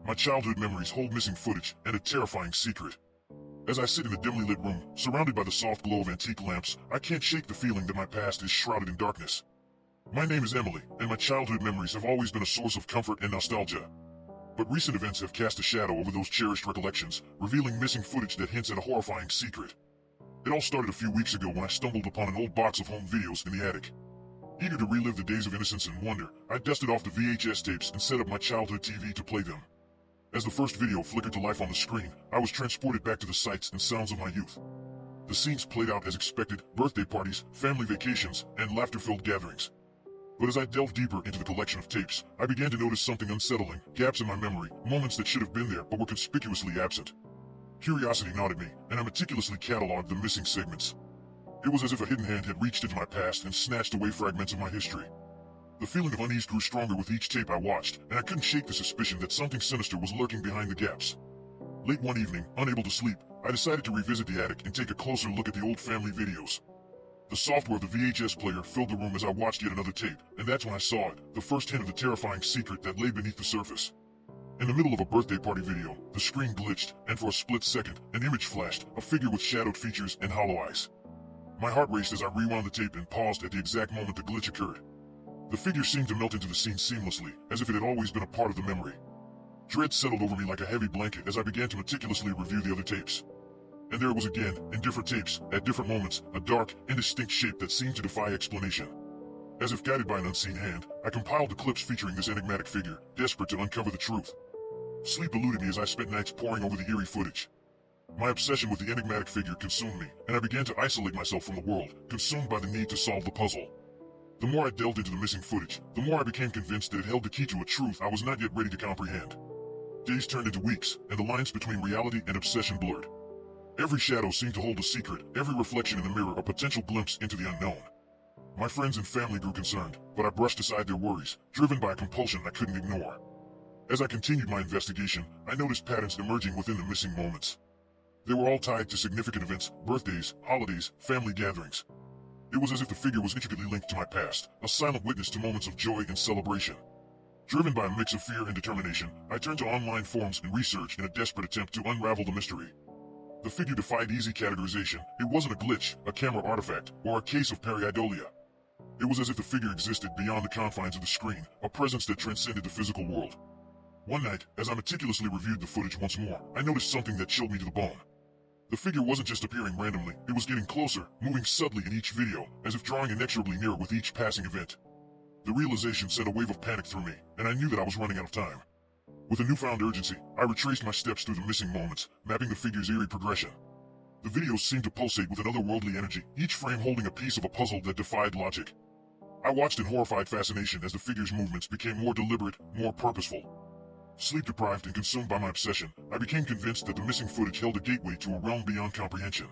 My childhood memories hold missing footage and a terrifying secret. As I sit in the dimly lit room, surrounded by the soft glow of antique lamps, I can't shake the feeling that my past is shrouded in darkness. My name is Emily, and my childhood memories have always been a source of comfort and nostalgia. But recent events have cast a shadow over those cherished recollections, revealing missing footage that hints at a horrifying secret. It all started a few weeks ago when I stumbled upon an old box of home videos in the attic. Eager to relive the days of innocence and wonder, I dusted off the VHS tapes and set up my childhood TV to play them. As the first video flickered to life on the screen, I was transported back to the sights and sounds of my youth. The scenes played out as expected: birthday parties, family vacations, and laughter-filled gatherings. But as I delved deeper into the collection of tapes, I began to notice something unsettling: gaps in my memory, moments that should have been there but were conspicuously absent. Curiosity gnawed at me, and I meticulously cataloged the missing segments. It was as if a hidden hand had reached into my past and snatched away fragments of my history. The feeling of unease grew stronger with each tape I watched, and I couldn't shake the suspicion that something sinister was lurking behind the gaps. Late one evening, unable to sleep, I decided to revisit the attic and take a closer look at the old family videos. The software of the VHS player filled the room as I watched yet another tape, and that's when I saw it, the first hint of the terrifying secret that lay beneath the surface. In the middle of a birthday party video, the screen glitched, and for a split second, an image flashed, a figure with shadowed features and hollow eyes. My heart raced as I rewound the tape and paused at the exact moment the glitch occurred. The figure seemed to melt into the scene seamlessly, as if it had always been a part of the memory. Dread settled over me like a heavy blanket as I began to meticulously review the other tapes. And there it was again, in different tapes, at different moments, a dark, indistinct shape that seemed to defy explanation. As if guided by an unseen hand, I compiled the clips featuring this enigmatic figure, desperate to uncover the truth. Sleep eluded me as I spent nights poring over the eerie footage. My obsession with the enigmatic figure consumed me, and I began to isolate myself from the world, consumed by the need to solve the puzzle. The more I delved into the missing footage, the more I became convinced that it held the key to a truth I was not yet ready to comprehend. Days turned into weeks, and the lines between reality and obsession blurred. Every shadow seemed to hold a secret, every reflection in the mirror a potential glimpse into the unknown. My friends and family grew concerned, but I brushed aside their worries, driven by a compulsion I couldn't ignore. As I continued my investigation, I noticed patterns emerging within the missing moments. They were all tied to significant events: birthdays, holidays, family gatherings. It was as if the figure was intricately linked to my past, a silent witness to moments of joy and celebration. Driven by a mix of fear and determination, I turned to online forums and research in a desperate attempt to unravel the mystery. The figure defied easy categorization. It wasn't a glitch, a camera artifact, or a case of pareidolia. It was as if the figure existed beyond the confines of the screen, a presence that transcended the physical world. One night, as I meticulously reviewed the footage once more, I noticed something that chilled me to the bone. The figure wasn't just appearing randomly, it was getting closer, moving subtly in each video, as if drawing inexorably nearer with each passing event. The realization sent a wave of panic through me, and I knew that I was running out of time. With a newfound urgency, I retraced my steps through the missing moments, mapping the figure's eerie progression. The videos seemed to pulsate with an otherworldly energy, each frame holding a piece of a puzzle that defied logic. I watched in horrified fascination as the figure's movements became more deliberate, more purposeful. Sleep-deprived and consumed by my obsession, I became convinced that the missing footage held a gateway to a realm beyond comprehension.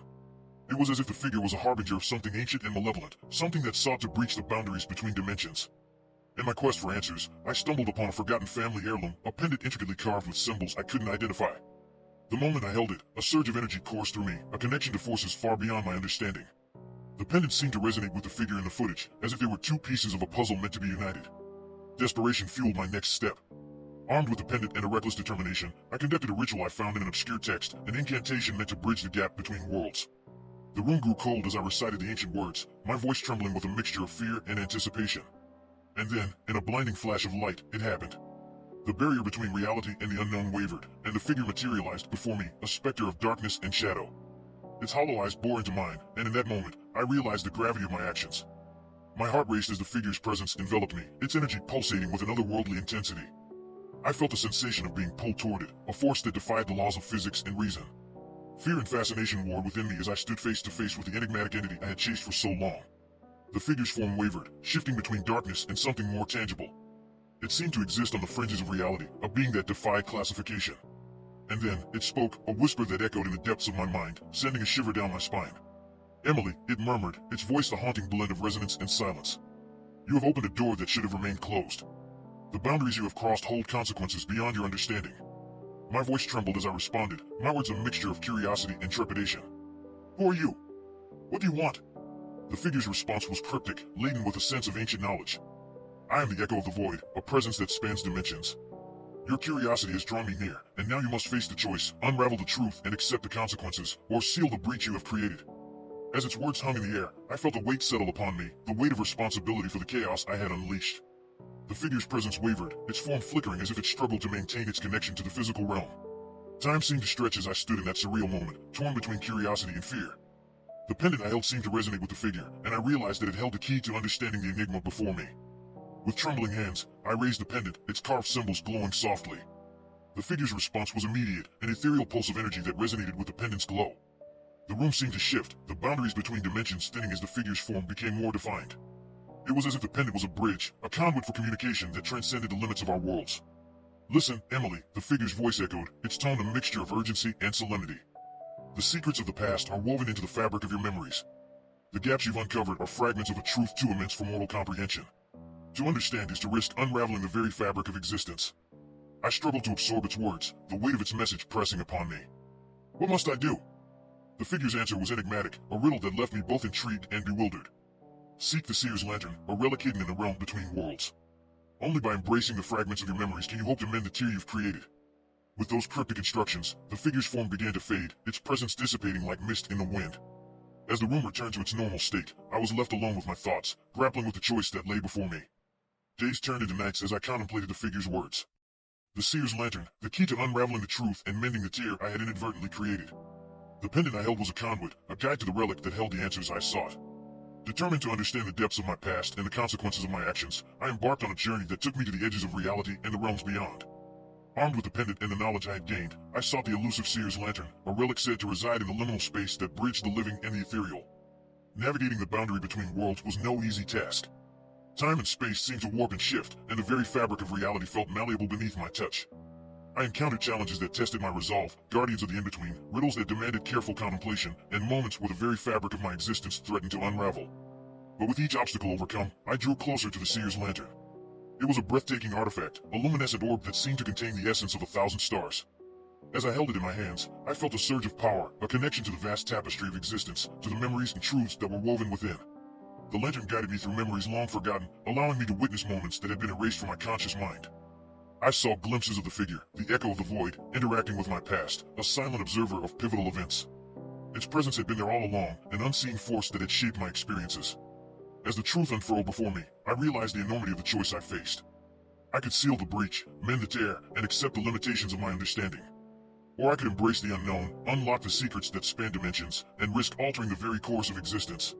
It was as if the figure was a harbinger of something ancient and malevolent, something that sought to breach the boundaries between dimensions. In my quest for answers, I stumbled upon a forgotten family heirloom, a pendant intricately carved with symbols I couldn't identify. The moment I held it, a surge of energy coursed through me, a connection to forces far beyond my understanding. The pendant seemed to resonate with the figure in the footage, as if they were two pieces of a puzzle meant to be united. Desperation fueled my next step. Armed with the pendant and a reckless determination, I conducted a ritual I found in an obscure text, an incantation meant to bridge the gap between worlds. The room grew cold as I recited the ancient words, my voice trembling with a mixture of fear and anticipation. And then, in a blinding flash of light, it happened. The barrier between reality and the unknown wavered, and the figure materialized before me, a specter of darkness and shadow. Its hollow eyes bore into mine, and in that moment, I realized the gravity of my actions. My heart raced as the figure's presence enveloped me, its energy pulsating with an otherworldly intensity. I felt a sensation of being pulled toward it, a force that defied the laws of physics and reason. Fear and fascination warred within me as I stood face to face with the enigmatic entity I had chased for so long. The figure's form wavered, shifting between darkness and something more tangible. It seemed to exist on the fringes of reality, a being that defied classification. And then, it spoke, a whisper that echoed in the depths of my mind, sending a shiver down my spine. "Emily," it murmured, its voice a haunting blend of resonance and silence. "You have opened a door that should have remained closed. The boundaries you have crossed hold consequences beyond your understanding." My voice trembled as I responded, my words a mixture of curiosity and trepidation. "Who are you? What do you want?" The figure's response was cryptic, laden with a sense of ancient knowledge. "I am the echo of the void, a presence that spans dimensions. Your curiosity has drawn me near, and now you must face the choice, unravel the truth and accept the consequences, or seal the breach you have created. As its words hung in the air, I felt a weight settle upon me, the weight of responsibility for the chaos I had unleashed. The figure's presence wavered, its form flickering as if it struggled to maintain its connection to the physical realm. Time seemed to stretch as I stood in that surreal moment, torn between curiosity and fear. The pendant I held seemed to resonate with the figure, and I realized that it held the key to understanding the enigma before me. With trembling hands, I raised the pendant, its carved symbols glowing softly. The figure's response was immediate, an ethereal pulse of energy that resonated with the pendant's glow. The room seemed to shift, the boundaries between dimensions thinning as the figure's form became more defined. It was as if the pendant was a bridge, a conduit for communication that transcended the limits of our worlds. "Listen, Emily," the figure's voice echoed, its tone a mixture of urgency and solemnity. "The secrets of the past are woven into the fabric of your memories. The gaps you've uncovered are fragments of a truth too immense for mortal comprehension. To understand is to risk unraveling the very fabric of existence." I struggled to absorb its words, the weight of its message pressing upon me. "What must I do?" The figure's answer was enigmatic, a riddle that left me both intrigued and bewildered. "Seek the Seer's Lantern, a relic hidden in the realm between worlds. Only by embracing the fragments of your memories can you hope to mend the tear you've created." With those cryptic instructions, the figure's form began to fade, its presence dissipating like mist in the wind. As the room returned to its normal state, I was left alone with my thoughts, grappling with the choice that lay before me. Days turned into nights as I contemplated the figure's words. The Seer's Lantern, the key to unraveling the truth and mending the tear I had inadvertently created. The pendant I held was a conduit, a guide to the relic that held the answers I sought. Determined to understand the depths of my past and the consequences of my actions, I embarked on a journey that took me to the edges of reality and the realms beyond. Armed with the pendant and the knowledge I had gained, I sought the elusive Seer's Lantern, a relic said to reside in the liminal space that bridged the living and the ethereal. Navigating the boundary between worlds was no easy task. Time and space seemed to warp and shift, and the very fabric of reality felt malleable beneath my touch. I encountered challenges that tested my resolve, guardians of the in-between, riddles that demanded careful contemplation, and moments where the very fabric of my existence threatened to unravel. But with each obstacle overcome, I drew closer to the Seer's Lantern. It was a breathtaking artifact, a luminescent orb that seemed to contain the essence of 1,000 stars. As I held it in my hands, I felt a surge of power, a connection to the vast tapestry of existence, to the memories and truths that were woven within. The lantern guided me through memories long forgotten, allowing me to witness moments that had been erased from my conscious mind. I saw glimpses of the figure, the echo of the void, interacting with my past, a silent observer of pivotal events. Its presence had been there all along, an unseen force that had shaped my experiences. As the truth unfurled before me, I realized the enormity of the choice I faced. I could seal the breach, mend the tear, and accept the limitations of my understanding. Or I could embrace the unknown, unlock the secrets that span dimensions, and risk altering the very course of existence.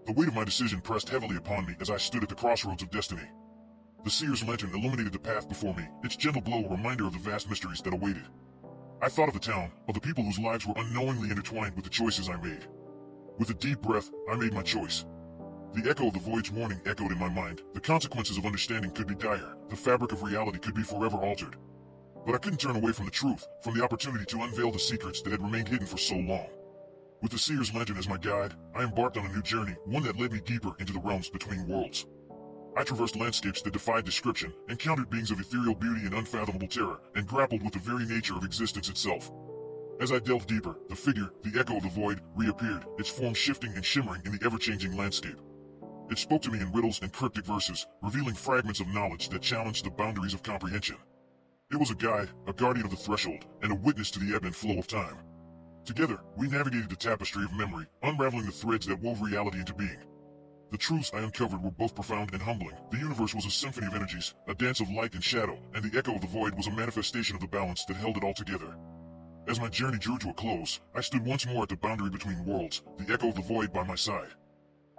The weight of my decision pressed heavily upon me as I stood at the crossroads of destiny. The Seer's Lantern illuminated the path before me, its gentle glow a reminder of the vast mysteries that awaited. I thought of the town, of the people whose lives were unknowingly intertwined with the choices I made. With a deep breath, I made my choice. The echo of the void's warning echoed in my mind. The consequences of understanding could be dire, the fabric of reality could be forever altered. But I couldn't turn away from the truth, from the opportunity to unveil the secrets that had remained hidden for so long. With the Seer's Lantern as my guide, I embarked on a new journey, one that led me deeper into the realms between worlds. I traversed landscapes that defied description, encountered beings of ethereal beauty and unfathomable terror, and grappled with the very nature of existence itself. As I delved deeper, the figure, the echo of the void, reappeared, its form shifting and shimmering in the ever-changing landscape. It spoke to me in riddles and cryptic verses, revealing fragments of knowledge that challenged the boundaries of comprehension. It was a guide, a guardian of the threshold, and a witness to the ebb and flow of time. Together, we navigated the tapestry of memory, unraveling the threads that wove reality into being. The truths I uncovered were both profound and humbling. The universe was a symphony of energies, a dance of light and shadow, and the echo of the void was a manifestation of the balance that held it all together. As my journey drew to a close, I stood once more at the boundary between worlds, the echo of the void by my side.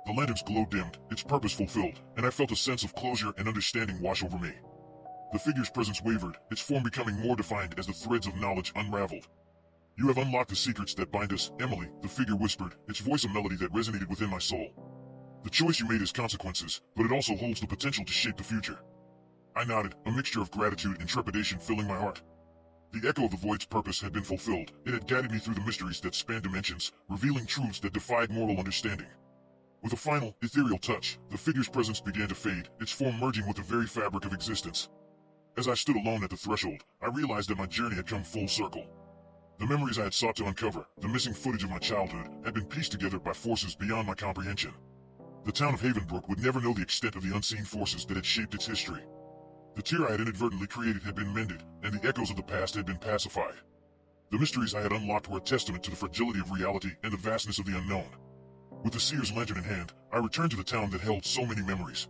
The lantern's glow dimmed, its purpose fulfilled, and I felt a sense of closure and understanding wash over me. The figure's presence wavered, its form becoming more defined as the threads of knowledge unraveled. "You have unlocked the secrets that bind us, Emily," the figure whispered, its voice a melody that resonated within my soul. "The choice you made has consequences, but it also holds the potential to shape the future." I nodded, a mixture of gratitude and trepidation filling my heart. The echo of the void's purpose had been fulfilled. It had guided me through the mysteries that span dimensions, revealing truths that defied mortal understanding. With a final, ethereal touch, the figure's presence began to fade, its form merging with the very fabric of existence. As I stood alone at the threshold, I realized that my journey had come full circle. The memories I had sought to uncover, the missing footage of my childhood, had been pieced together by forces beyond my comprehension. The town of Havenbrook would never know the extent of the unseen forces that had shaped its history. The tear I had inadvertently created had been mended, and the echoes of the past had been pacified. The mysteries I had unlocked were a testament to the fragility of reality and the vastness of the unknown. With the seer's lantern in hand, I returned to the town that held so many memories.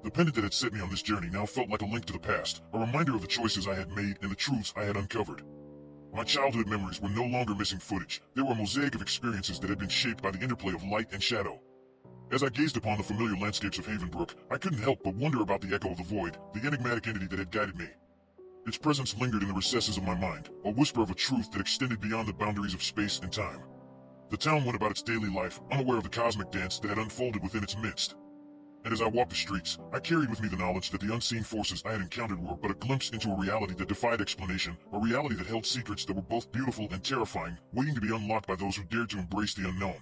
The pendant that had set me on this journey now felt like a link to the past, a reminder of the choices I had made and the truths I had uncovered. My childhood memories were no longer missing footage. They were a mosaic of experiences that had been shaped by the interplay of light and shadow. As I gazed upon the familiar landscapes of Havenbrook, I couldn't help but wonder about the echo of the void, the enigmatic entity that had guided me. Its presence lingered in the recesses of my mind, a whisper of a truth that extended beyond the boundaries of space and time. The town went about its daily life, unaware of the cosmic dance that had unfolded within its midst. And as I walked the streets, I carried with me the knowledge that the unseen forces I had encountered were but a glimpse into a reality that defied explanation, a reality that held secrets that were both beautiful and terrifying, waiting to be unlocked by those who dared to embrace the unknown.